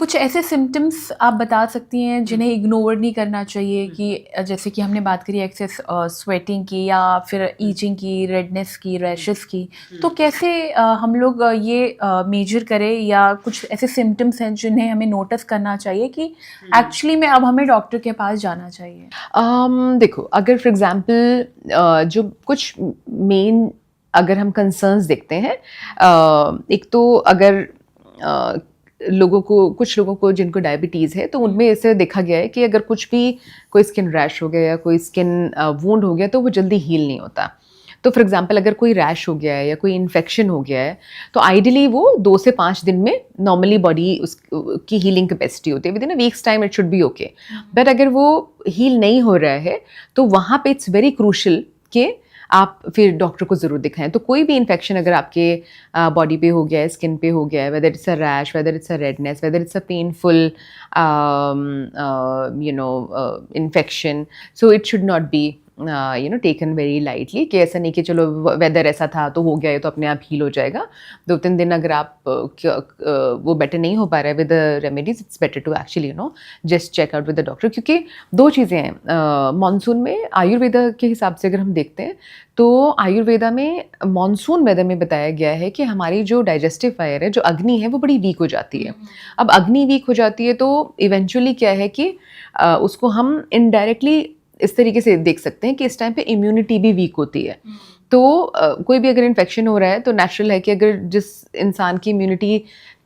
कुछ ऐसे सिम्पटम्स आप बता सकती हैं जिन्हें इग्नोर नहीं करना चाहिए कि जैसे कि हमने बात करी एक्सेस स्वेटिंग की या फिर ईचिंग की, रेडनेस की, रैशेस की। तो कैसे हम लोग ये मेजर करें या कुछ ऐसे सिम्पटम्स हैं जिन्हें हमें नोटिस करना चाहिए कि एक्चुअली में अब हमें डॉक्टर के पास जाना चाहिए? देखो, अगर फॉर एग्जांपल जो कुछ मेन अगर हम कंसर्न्स देखते हैं, एक तो अगर अ, कुछ लोगों को जिनको डायबिटीज़ है तो उनमें ऐसे देखा गया है कि अगर कुछ भी कोई स्किन रैश हो गया या कोई स्किन वुंड हो गया तो वो जल्दी हील नहीं होता। तो फॉर एग्जांपल अगर कोई रैश हो गया है या कोई इन्फेक्शन हो गया है तो आइडियली वो 2 से 5 दिन में नॉर्मली बॉडी उस की हीलिंग कैपेसिटी होती है, with in a weeks time it should be okay. But अगर वो हील नहीं हो रहा है तो वहाँ पे इट्स वेरी क्रूशल कि आप फिर डॉक्टर को ज़रूर दिखाएं। तो कोई भी इन्फेक्शन अगर आपके बॉडी पे हो गया है, स्किन पे हो गया है, whether it's a rash, whether it's a redness, whether it's a painful infection, so it should not be taken very lightly कि ऐसा नहीं कि चलो वेदर ऐसा था तो हो गया है तो अपने आप हील हो जाएगा। 2-3 दिन अगर आप वो बेटर नहीं हो पा रहा है with the remedies, it's better to actually just check out with the doctor. क्योंकि 2 चीज़ें हैं मानसून में, आयुर्वेदा के हिसाब से अगर हम देखते हैं तो आयुर्वेदा में मानसून वेदर में बताया गया है कि हमारी जो डाइजेस्टिव फायर है, जो अग्नि है, वो बड़ी वीक हो जाती है। अब अग्नि वीक हो जाती है तो इवेंचुअली क्या है कि उसको हम इनडायरेक्टली इस तरीके से देख सकते हैं कि इस टाइम पे इम्यूनिटी भी वीक होती है। तो कोई भी अगर इन्फेक्शन हो रहा है तो नेचुरल है कि अगर जिस इंसान की इम्यूनिटी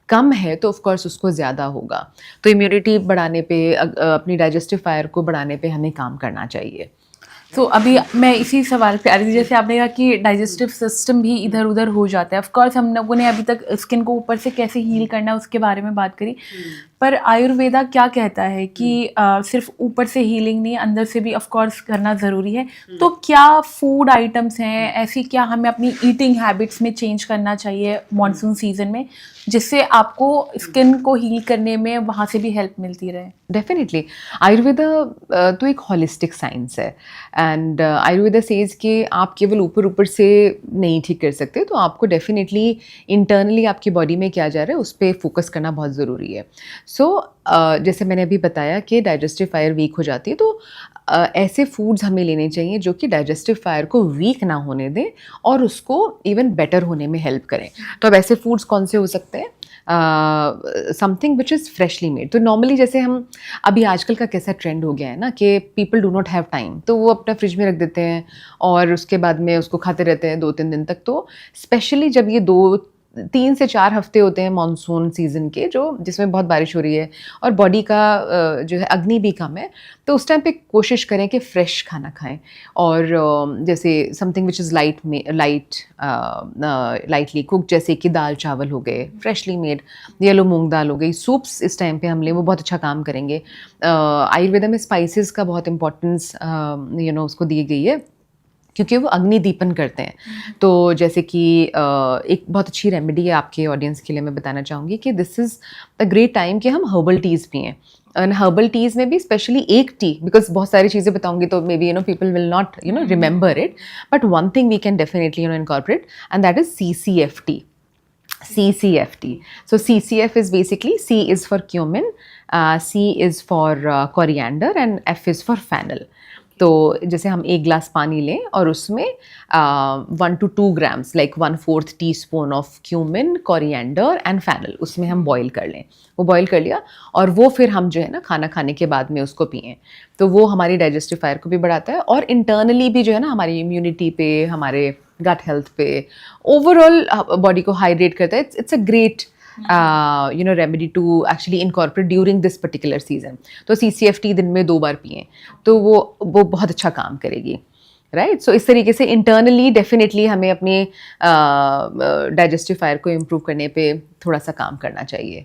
कम है तो ऑफ कोर्स उसको ज़्यादा होगा। तो इम्यूनिटी बढ़ाने पे अपनी डाइजेस्टिव फायर को बढ़ाने पे हमें काम करना चाहिए। तो अभी मैं इसी सवाल पे आ रही थी, जैसे आपने कहा कि डाइजेस्टिव सिस्टम भी इधर उधर हो जाता है। ऑफ कोर्स हम लोगों ने अभी तक स्किन को ऊपर से कैसे हील करना है उसके बारे में बात करी, पर आयुर्वेदा क्या कहता है कि सिर्फ ऊपर से हीलिंग नहीं, अंदर से भी ऑफ कोर्स करना ज़रूरी है। तो क्या फूड आइटम्स हैं ऐसी, क्या हमें अपनी ईटिंग हैबिट्स में चेंज करना चाहिए मॉनसून सीजन में, जिससे आपको स्किन को हील करने में वहाँ से भी हेल्प मिलती रहे? डेफिनेटली आयुर्वेदा तो एक हॉलिस्टिक साइंस है एंड आयुर्वेदा सेज कि आप केवल ऊपर ऊपर से नहीं ठीक कर सकते, तो आपको डेफिनेटली इंटरनली आपकी बॉडी में क्या जा रहा है उस पर फोकस करना बहुत ज़रूरी है। सो जैसे मैंने अभी बताया कि डाइजेस्टिव फायर वीक हो जाती है तो ऐसे फूड्स हमें लेने चाहिए जो कि डाइजेस्टिव फायर को वीक ना होने दें और उसको इवन बेटर होने में हेल्प करें। तो अब ऐसे फूड्स कौन से हो सकते हैं? Something which is freshly made. तो नॉर्मली जैसे हम अभी आजकल का कैसा ट्रेंड हो गया है ना कि people do not have time, तो वो अपना फ्रिज में रख देते हैं और उसके बाद में उसको खाते रहते हैं 2-3 दिन तक। तो स्पेशली जब ये 3 से 4 हफ्ते होते हैं मानसून सीज़न के, जो जिसमें बहुत बारिश हो रही है और बॉडी का जो है अग्नि भी कम है, तो उस टाइम पे कोशिश करें कि फ्रेश खाना खाएं। और जैसे something which is lightly cook, जैसे कि दाल चावल हो गए फ्रेशली मेड, येलो मूंग दाल हो गई, सूप्स इस टाइम पे हम लें वो बहुत अच्छा काम करेंगे। आयुर्वेदा में स्पाइसेस का बहुत इंपॉर्टेंस उसको दी गई है क्योंकि वो अग्नि दीपन करते हैं। तो जैसे कि एक बहुत अच्छी रेमेडी है आपके ऑडियंस के लिए मैं बताना चाहूँगी कि this is a great time कि हम हर्बल टीज़ पिएँ। एंड हर्बल टीज़ में भी स्पेशली एक टी, बिकॉज बहुत सारी चीज़ें बताऊँगी तो maybe people will not remember it, but one thing we can definitely incorporate and that is CCFT. CCFT. So CCF is basically, C is for cumin, C is for coriander and F is for fennel. तो जैसे हम 1 glass पानी लें और उसमें 1 to 2 grams like 1/4 teaspoon of cumin, coriander and fennel उसमें हम boil कर लें। वो बॉईल कर लिया और वो फिर हम जो है ना खाना खाने के बाद में उसको पिएं। तो वो हमारी डाइजेस्टिव फायर को भी बढ़ाता है और इंटरनली भी जो है ना हमारी इम्यूनिटी पे, हमारे गट हेल्थ पे, ओवरऑल बॉडी को हाइड्रेट करता है। It's a great remedy to actually incorporate during this particular season. तो CCFT दिन में 2 बार पिएं तो वो बहुत अच्छा काम करेगी, राइट। सो इस तरीके से इंटरनली डेफिनेटली हमें अपनी डाइजेस्टिव फायर को इम्प्रूव करने पे थोड़ा सा काम करना चाहिए।